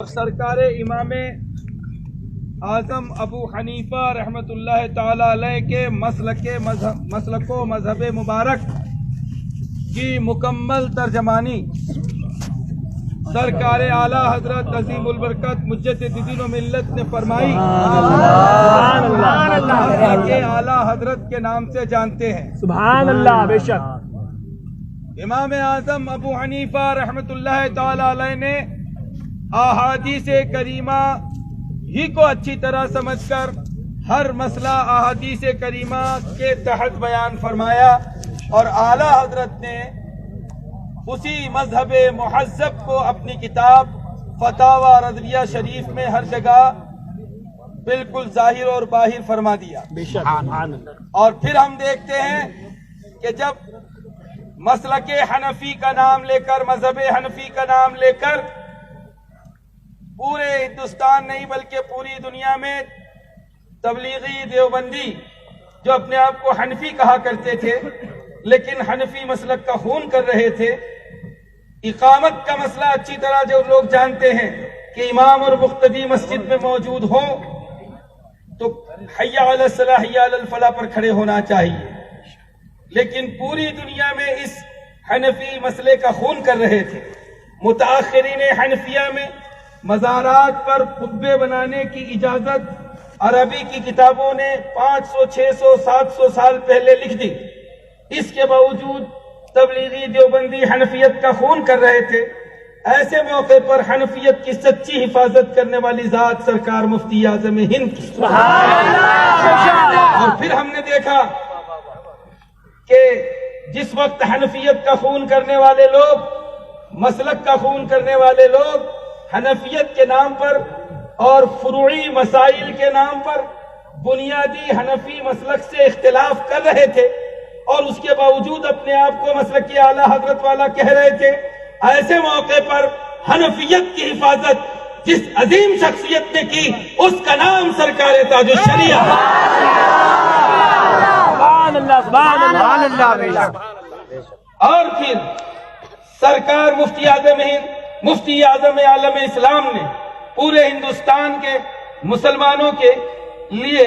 سرکار امام اعظم ابو حنیفہ رحمۃ اللہ تعالی علیہ کے مسلک و مذہب مبارک کی مکمل ترجمانی سرکار اعلیٰ حضرت عظیم البرکت مجدد دین و ملت نے فرمائی، کے اعلیٰ حضرت کے نام سے جانتے ہیں۔ سبحان اللہ، بے شک امام اعظم ابو حنیفہ رحمۃ اللہ تعالی علیہ نے احادیث کریمہ ہی کو اچھی طرح سمجھ کر ہر مسئلہ احادیث کریمہ کے تحت بیان فرمایا، اور اعلیٰ حضرت نے اسی مذہب مہذب کو اپنی کتاب فتاوی رضویہ شریف میں ہر جگہ بالکل ظاہر اور باہر فرما دیا۔ بے شک اور پھر ہم دیکھتے ہیں کہ جب مسلک حنفی کا نام لے کر، مذہب حنفی کا نام لے کر پورے ہندوستان نہیں بلکہ پوری دنیا میں تبلیغی دیوبندی جو اپنے آپ کو حنفی کہا کرتے تھے لیکن حنفی مسلک کا خون کر رہے تھے، اقامت کا مسئلہ اچھی طرح جو لوگ جانتے ہیں کہ امام اور مقتدی مسجد میں موجود ہو تو حی علی الصلاح حی علی الفلاح پر کھڑے ہونا چاہیے، لیکن پوری دنیا میں اس حنفی مسئلے کا خون کر رہے تھے۔ متاخرین حنفیہ میں مزارات پر خطبے بنانے کی اجازت عربی کی کتابوں نے 500 600 700 سال پہلے لکھ دی، اس کے باوجود تبلیغی دیوبندی حنفیت کا خون کر رہے تھے۔ ایسے موقع پر حنفیت کی سچی حفاظت کرنے والی ذات سرکار مفتی اعظم ہند کی، اور پھر ہم نے دیکھا کہ جس وقت حنفیت کا خون کرنے والے لوگ، مسلک کا خون کرنے والے لوگ حنفیت کے نام پر اور فروعی مسائل کے نام پر بنیادی حنفی مسلک سے اختلاف کر رہے تھے اور اس کے باوجود اپنے آپ کو مسلک کی اعلیٰ حضرت والا کہہ رہے تھے، ایسے موقع پر حنفیت کی حفاظت جس عظیم شخصیت نے کی اس کا نام سرکار تاج الشریعہ۔ اور پھر سرکار مفتی اعظم ہند، مفتی اعظم عالم اسلام نے پورے ہندوستان کے مسلمانوں کے لیے،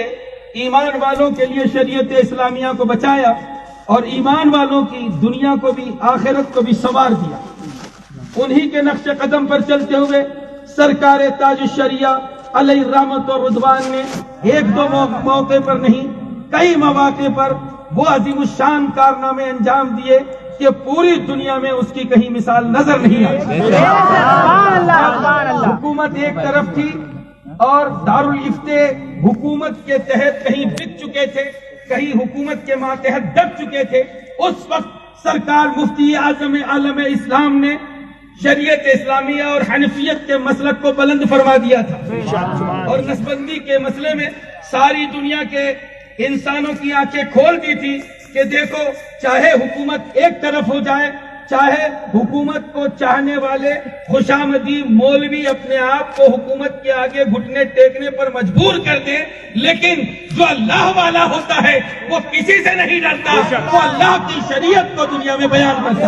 ایمان والوں کے لیے شریعت اسلامیہ کو بچایا اور ایمان والوں کی دنیا کو بھی آخرت کو بھی سنوار دیا۔ انہی کے نقش قدم پر چلتے ہوئے سرکار تاج الشریعہ علیہ الرحمت و رضوان نے ایک دو موقع پر نہیں، کئی مواقع پر وہ عظیم الشان کارنامے انجام دیے کہ پوری دنیا میں اس کی کہیں مثال نظر نہیں آئی۔ حکومت ایک طرف تھی اور دارالفتہ حکومت کے تحت کہیں بک چکے تھے، کہیں حکومت کے ماتحت دب چکے تھے، اس وقت سرکار مفتی اعظم عالم اسلام نے شریعت اسلامیہ اور حنفیت کے مسلک کو بلند فرما دیا تھا، اور نسبندی کے مسئلے میں ساری دنیا کے انسانوں کی آنکھیں کھول دی تھی کہ دیکھو، چاہے حکومت ایک طرف ہو جائے، چاہے حکومت کو چاہنے والے خوشامدی مولوی اپنے آپ کو حکومت کے آگے گھٹنے ٹیکنے پر مجبور کر دے، لیکن جو اللہ والا ہوتا ہے وہ کسی سے نہیں ڈرتا، وہ اللہ کی شریعت کو دنیا میں بیان کرتا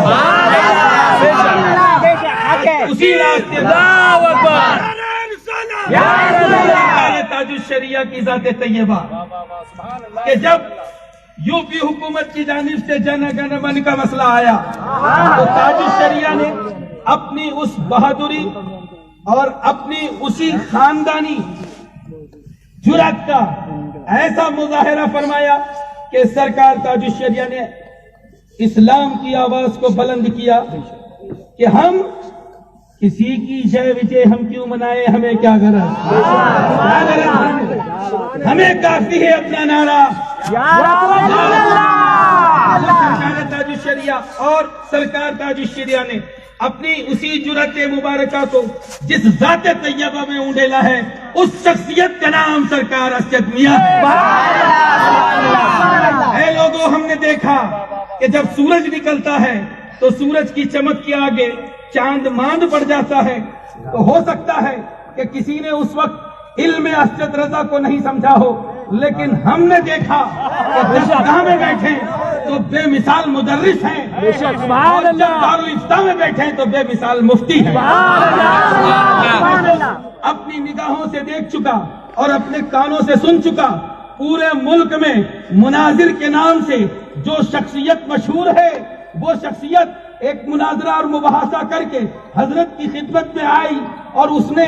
ہے۔ اسی راستے تاج الشریعہ کی ذات طیبہ کہ جب یو پی حکومت کی جانب سے جن گن من کا مسئلہ آیا تو تاج الشریعہ نے اپنی اس بہادری اور اپنی اسی خاندانی جرأت کا ایسا مظاہرہ فرمایا کہ سرکار تاج الشریعہ نے اسلام کی آواز کو بلند کیا کہ ہم کسی کی جے وجے ہم کیوں منائے، ہمیں کیا غرض، ہمیں کافی ہے اپنا نعرہ سرکار تاج الشریعہ۔ اور سرکار تاج الشریعہ نے اپنی اسی جرأت مبارکہ کو جس ذات طیبہ میں اونڈیلا ہے، اس شخصیت کا نام سرکار اسجد میاں ہے۔ اے لوگوں، ہم نے دیکھا کہ جب سورج نکلتا ہے تو سورج کی چمک کے آگے چاند ماند پڑ جاتا ہے، تو ہو سکتا ہے کہ کسی نے اس وقت علم اسجد رضا کو نہیں سمجھا ہو، لیکن ہم نے دیکھا کہ درسگاہ میں بیٹھے تو بے مثال مدرس ہیں، اور جب دارالفتہ میں بیٹھے تو بے مثال مفتی ہیں۔ نگاہوں سے دیکھ چکا اور اپنے کانوں سے سن چکا. پورے ملک میں مناظر کے نام سے جو شخصیت مشہور ہے وہ شخصیت ایک مناظرہ اور مباحثہ کر کے حضرت کی خدمت میں آئی اور اس نے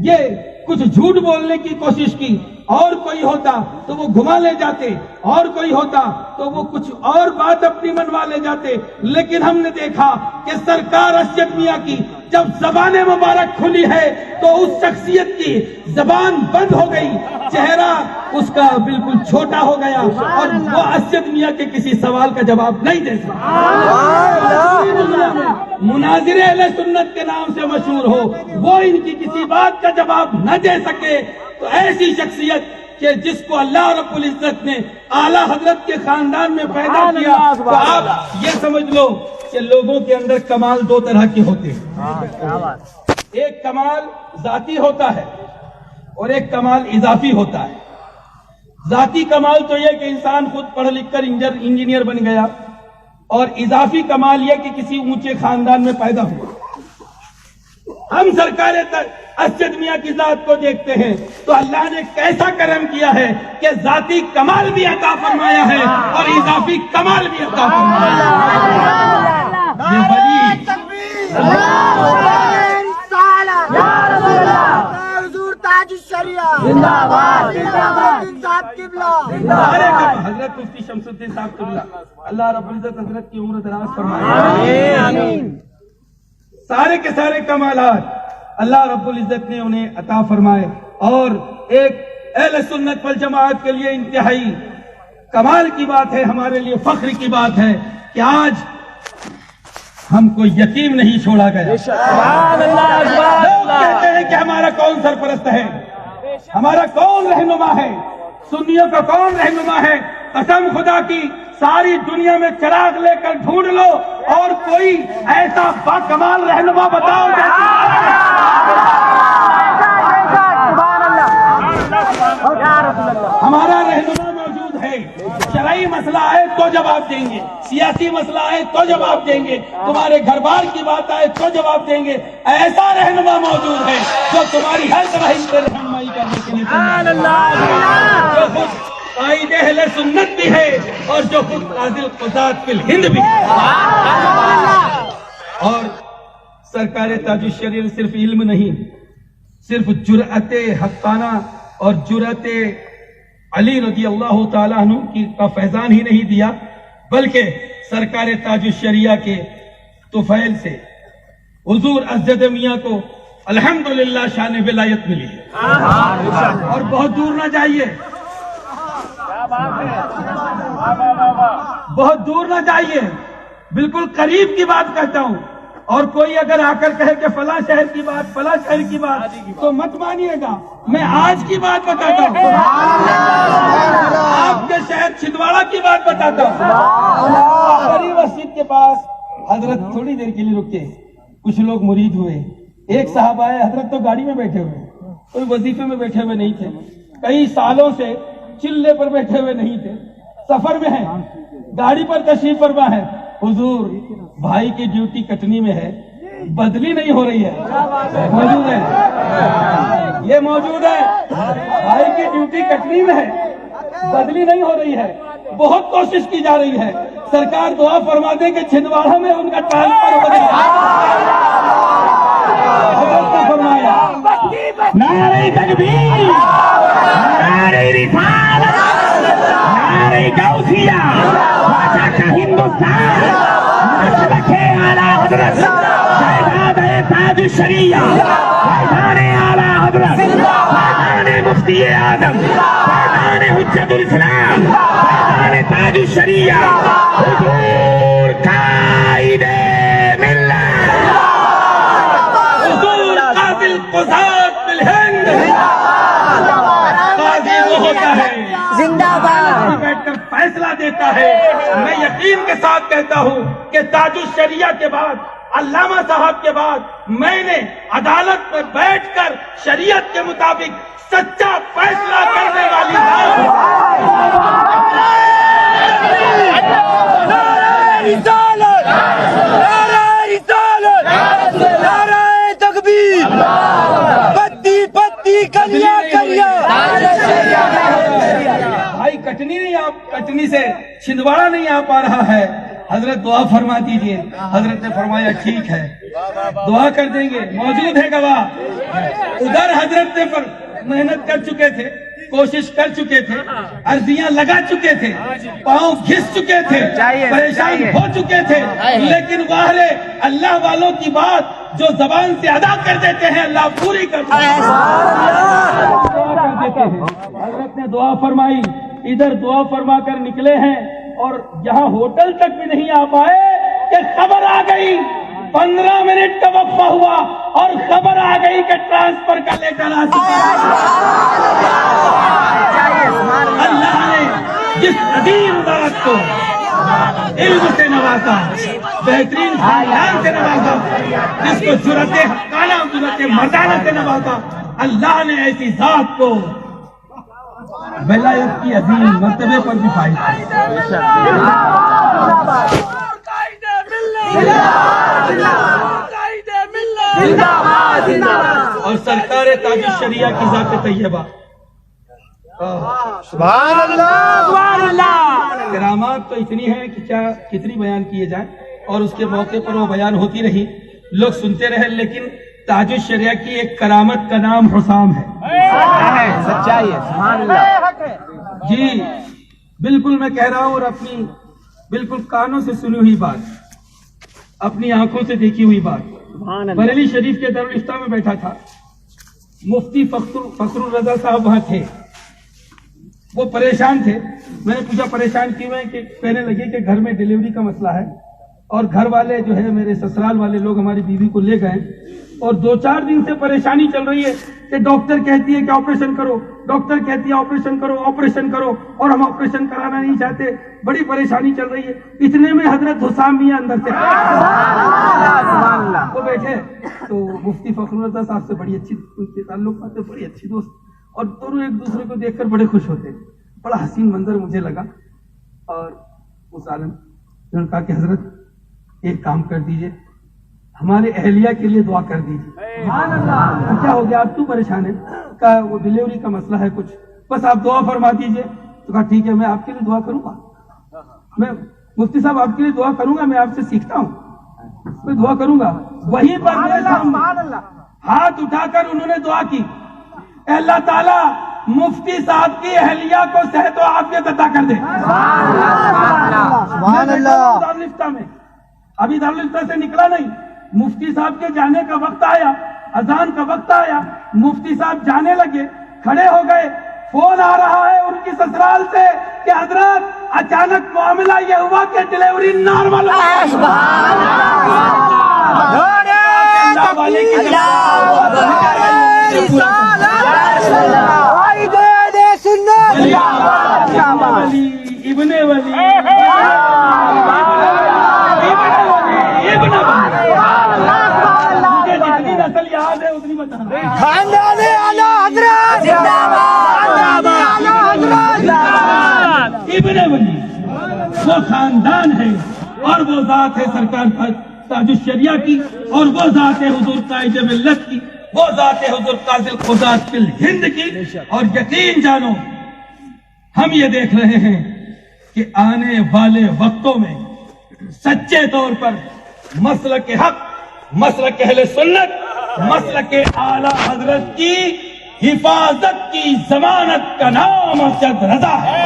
یہ کچھ جھوٹ بولنے کی کوشش کی. اور کوئی ہوتا تو وہ گھما لے جاتے, اور کوئی ہوتا تو وہ کچھ اور بات اپنی منوا لے جاتے. لیکن ہم نے دیکھا کہ سرکار اشرف میاں کی جب زبان مبارک کھلی ہے تو اس شخصیت کی زبان بند ہو گئی, چہرہ اس کا بالکل چھوٹا ہو گیا اور وہ اشرف میاں کے کسی سوال کا جواب نہیں دے سکتا. مناظر اہل سنت کے نام سے مشہور ہو, وہ ان کی کسی بات کا جواب نہ دے سکے, تو ایسی شخصیت کہ جس کو اللہ رب العزت نے اعلیٰ حضرت کے خاندان میں پیدا کیا, تو آپ یہ سمجھ لو کہ لوگوں کے اندر کمال دو طرح کے ہوتے ہیں. ایک کمال ذاتی ہوتا ہے اور ایک کمال اضافی ہوتا ہے. ذاتی کمال تو یہ کہ انسان خود پڑھ لکھ کر انجینئر بن گیا, اور اضافی کمال یہ کہ کسی اونچے خاندان میں پیدا ہوا. ہم سرکار اسجد میاں کی ذات کو دیکھتے ہیں تو اللہ نے کیسا کرم کیا ہے کہ ذاتی کمال بھی عطا فرمایا ہے اور اضافی کمال بھی عطا فرمایا ہے. یہ ولی حضرت مفتی شمس الدین صاحب قبلہ اللہ رب العزت حضرت کی عمر دراز فرمائے. سارے کے سارے کمالات اللہ رب العزت نے انہیں عطا فرمائے, اور ایک اہل سنت والجماعت کے لیے انتہائی کمال کی بات ہے, ہمارے لیے فخر کی بات ہے کہ آج ہم کو یتیم نہیں چھوڑا گیا. لوگ کہتے ہیں کہ ہمارا کون سرپرست ہے, ہمارا کون رہنما ہے, سنیوں کا کون رہنما ہے. قسم خدا کی ساری دنیا میں چراغ لے کر ڈھونڈ لو اور کوئی ایسا باکمال رہنما بتاؤ. ہمارا رہنما موجود ہے, شرعی مسئلہ آئے تو جواب دیں گے, سیاسی مسئلہ آئے تو جواب دیں گے, تمہارے گھر بار کی بات آئے تو جواب دیں گے. ایسا رہنما موجود ہے جو تمہاری ہر طرح رہنمائی کرنے کے لیے جو خود قائد اہل سنت بھی ہے اور جو خود قاضی القضات فی الہند بھی ہے. اور سرکار تاج الشریعت صرف علم نہیں, صرف جرأت حقانہ اور جرأت علی رضی اللہ تعالیٰ عنہ کی کا فیضان ہی نہیں دیا, بلکہ سرکار تاج الشریعہ کے طفیل سے حضور اسجد میاں کو الحمدللہ شان ولایت ملی ہے. اور بہت دور نہ جائیے, بہت دور نہ جائیے, بالکل قریب کی بات کہتا ہوں. اور کوئی اگر آ کر کہے کہ فلاں شہر کی بات, فلاں شہر کی بات, تو مت مانیے گا, میں آج کی بات بتاتا ہوں, آپ کے شہر چھندواڑا کی بات بتاتا ہوں. بڑی مسجد کے پاس حضرت تھوڑی دیر کے لیے رکے, کچھ لوگ مرید ہوئے. ایک صاحب آئے, حضرت تو گاڑی میں بیٹھے ہوئے, کوئی وظیفے میں بیٹھے ہوئے نہیں تھے, کئی سالوں سے چلے پر بیٹھے ہوئے نہیں تھے, سفر میں ہیں, گاڑی پر تشریف فرما ہے. حضور بھائی کی ڈیوٹی کٹنی میں ہے, بدلی نہیں ہو رہی ہے. موجود ہے, یہ موجود ہے, بھائی کی ڈیوٹی کٹنی میں ہے, بدلی نہیں ہو رہی ہے, بہت کوشش کی جا رہی ہے. سرکار دعا فرما دے کہ چھندواڑا میں ان کا ٹرانسفر ہو جائے. حضرت نے فرمایا نعرہ تکبیر, نعرہ رسالت, نعرہ غوثیہ, خواجہ کا ہندوستان, مشرق اعلیٰ حضرت شہزادہ تاج الشریعہ, فیضان اعلیٰ حضرت, فیضان مفتی اعظم, فیضان حجت الاسلام, فیضان تاج الشریعہ, حضور قائد ملت, حضور قاضی القضات فی الہند. قاضی وہ ہوتا ہے زندہ باد بیٹھ کر فیصلہ دیتا ہے. میں یقین کے ساتھ کہتا ہوں کہ تاج الشریعہ کے بعد, علامہ صاحب کے بعد میں نے عدالت میں بیٹھ کر شریعت کے مطابق سچا فیصلہ کرنے والی تکبیر, بھائی کٹنی سے چھندواڑا نہیں آ پا رہا ہے، حضرت دعا فرما دیجئے۔ حضرت نے فرمایا ٹھیک ہے، دعا کر دیں گے، موجود ہے گواہ۔ ادھر حضرت نے محنت کر چکے تھے، کوشش کر چکے تھے، عرضیاں لگا چکے تھے، پاؤں گھس چکے تھے، پریشان ہو چکے تھے، لیکن واہرے اللہ والوں کی بات جو زبان سے ادا کر دیتے ہیں اللہ پوری کر دیتے ہیں۔ حضرت نے دعا فرمائی، ادھر دعا فرما کر نکلے ہیں اور یہاں ہوٹل تک بھی نہیں آ پائے کہ خبر آ گئی، 15 منٹ کا وقفہ ہوا اور خبر آ گئی کہ ٹرانسفر کا لیٹر آ چکا ہے۔ اللہ نے جس عظیم ذات کو علم سے نوازا، بہترین خاندان سے نوازا، جس کو جرأت حقانہ جرأت مردانہ سے نوازا، اللہ نے ایسی ذات کو ولایت کی عظیم مرتبے پر بھی فائز اور سرکار تاج الشریعہ کی ذات طیبہ، سبحان اللہ سبحان اللہ۔ کرامات تو اتنی ہیں کہ کیا کتنی بیان کیے جائیں، اور اس کے موقع پر وہ بیان ہوتی رہی، لوگ سنتے رہے، لیکن تاج الشریعہ کی ایک کرامت کا نام حسام ہے۔ سچائی ہے، سبحان اللہ۔ جی بالکل میں کہہ رہا ہوں، اور اپنی بالکل کانوں سے سنی ہوئی بات، اپنی آنکھوں سے دیکھی ہوئی بات۔ بریلی شریف کے دارالافتاء میں بیٹھا تھا، مفتی فخر الرضا صاحب وہاں تھے، وہ پریشان تھے۔ میں نے پوچھا پریشان کیوں ہیں، کہ کہنے لگے کہ گھر میں ڈیلیوری کا مسئلہ ہے، اور گھر والے جو ہے میرے سسرال والے لوگ ہماری بیوی کو لے گئے، اور 2-4 دن سے پریشانی چل رہی ہے کہ ڈاکٹر کہتی ہے کہ آپریشن کرو، ڈاکٹر کہتی ہے آپریشن کرو، آپریشن کرو، اور ہم آپریشن کرانا نہیں چاہتے، بڑی پریشانی چل رہی ہے۔ اتنے میں حضرت حسام میاں اندر سے وہ بیٹھے، تو مفتی فخر الرضا صاحب سے بڑی اچھی ان کے تعلقات ہے، بڑی اچھی دوست، اور دونوں ایک دوسرے کو دیکھ کر بڑے خوش ہوتے۔ بڑا حسین منظر مجھے لگا، اور اس عالم نے کہا کہ حضرت ایک کام کر دیجئے، ہمارے اہلیہ کے لیے دعا کر دیجئے۔ کیا ہو گیا، آپ کیوں پریشان ہیں؟ کہا وہ ڈیلیوری کا مسئلہ ہے کچھ، بس آپ دعا فرما دیجئے۔ تو کہا ٹھیک ہے، میں آپ کے لیے دعا کروں گا، میں مفتی صاحب آپ کے لیے دعا کروں گا، میں آپ سے سیکھتا ہوں، میں دعا کروں گا۔ وہیں پر میرے سامنے ہاتھ اٹھا کر انہوں نے دعا کی، اے اللہ تعالیٰ مفتی صاحب کی اہلیہ کو صحت و عافیت عطا کر دے۔ سبحان اللہ۔ دارالافتاء میں ابھی دارالافتاء سے نکلا نہیں، مفتی صاحب کے جانے کا وقت آیا، اذان کا وقت آیا، مفتی صاحب جانے لگے، کھڑے ہو گئے، فون آ رہا ہے ان کی سسرال سے کہ حضرت اچانک معاملہ یہ ہوا کہ ڈیلیوری نارمل ہو گئی۔ اللہ والے کی ابن ولی مجھے جتنی نسل یاد ہے اتنی بتا خاندان اعلیٰ حضرت ابن ولی وہ خاندان ہے، اور وہ ذات ہے سرکار تاج الشریعہ کی، اور وہ ذات ہے حضور قائد ملت کی، وہ ذات ہے حضور قاضی القضات فی الہند کی۔ اور یقین جانو ہم یہ دیکھ رہے ہیں کہ آنے والے وقتوں میں سچے طور پر مسلک حق، مسلک اہل سنت، مسلک اعلیٰ حضرت کی حفاظت کی ضمانت کا نام ارشد رضا ہے۔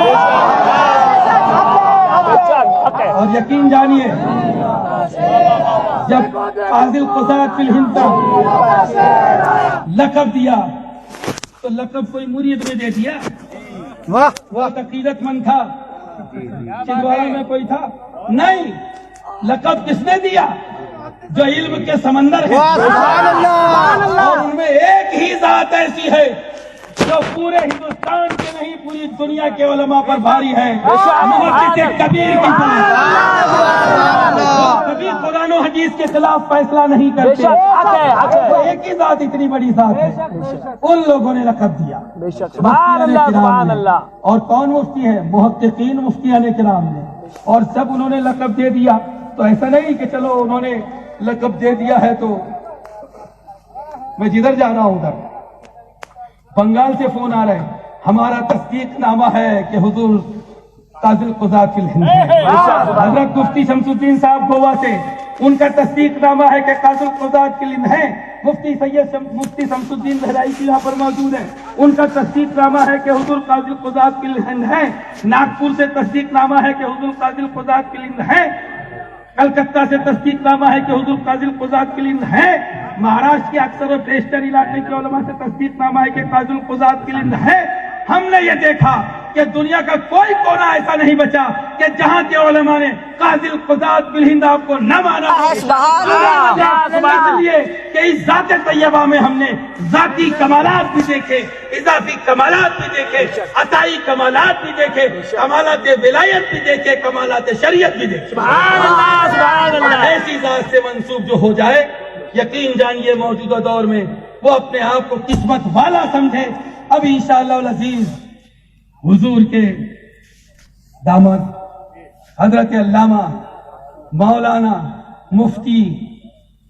اور یقین جانیے جب قاضی القضات فی الہند کا لقب دیا تو لقب کوئی مرید نے دے دیا، وہ عقیدت مند تھا، چھندواڑا میں کوئی تھا نہیں، لقب کس نے دیا؟ جو علم کے سمندر ہے، اور ان میں ایک ہی ذات ایسی ہے جو پورے ہندوستان کے نہیں پوری دنیا کے علماء پر بھاری ہے، محدث کبیر کی ذات، کبھی قرآن و حدیث کے خلاف فیصلہ نہیں کرتے، وہ ایک ہی ذات اتنی بڑی ذات ہے، ان لوگوں نے لقب دیا۔ سبحان اللہ۔ اور کون مفتی ہے؟ محققین مفتیان کرام نے، اور جب انہوں نے لقب دے دیا تو ایسا نہیں کہ چلو انہوں نے لقب دے دیا ہے تو میں جدھر جا رہا ہوں ادھر، بنگال سے فون آ رہا ہے، ہمارا تصدیق نامہ ہے کہ حضور قاضی القضات فی الہند ہے۔ حضرت مفتی شمس الدین صاحب گوا سے، ان کا تصدیق نامہ ہے کہ قاضی القضات فی الہند ہے۔ مفتی شمس الدین بہرائچی یہاں پر موجود ہیں، ان کا تصدیق نامہ ہے کہ حضور قاضی القضات فی الہند ہے۔ ناگپور سے تصدیق نامہ ہے کہ حضور قاضی القضات فی الہند ہے۔ کلکتہ سے تصدیق نامہ ہے کہ حضور قاضی القضات فی الہند ہے۔ مہاراشٹر کے اکثر و بیشتر علاقے کے علماء سے تصدیق نامہ ہے کہ قاضی القضات فی الہند ہے۔ ہم نے یہ دیکھا کہ دنیا کا کوئی کونا ایسا نہیں بچا کہ جہاں کے علماء نے قاضی القضات فی الہند آپ کو نہ مانا۔ اس لیے کہ اس ذات طیبہ میں ہم نے ذاتی کمالات بھی دیکھے، اضافی کمالات بھی دیکھے، عطائی کمالات بھی دیکھے، کمالات ولایت بھی دیکھے، کمالات شریعت بھی دیکھے۔ ایسی ذات سے منسوب جو ہو جائے، یقین جانیے موجودہ دور میں وہ اپنے آپ کو قسمت والا سمجھے۔ اب انشاءاللہ العزیز حضور کے داماد حضرت علامہ مولانا مفتی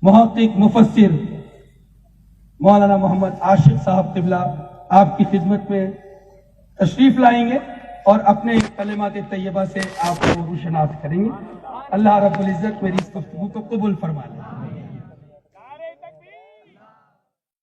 محقق مفسر مولانا محمد عاشق صاحب قبلہ آپ کی خدمت میں تشریف لائیں گے اور اپنے کلمات طیبہ سے آپ کو روشناس کریں گے۔ اللہ رب العزت میری اس گفتگو کو قبول فرما لے۔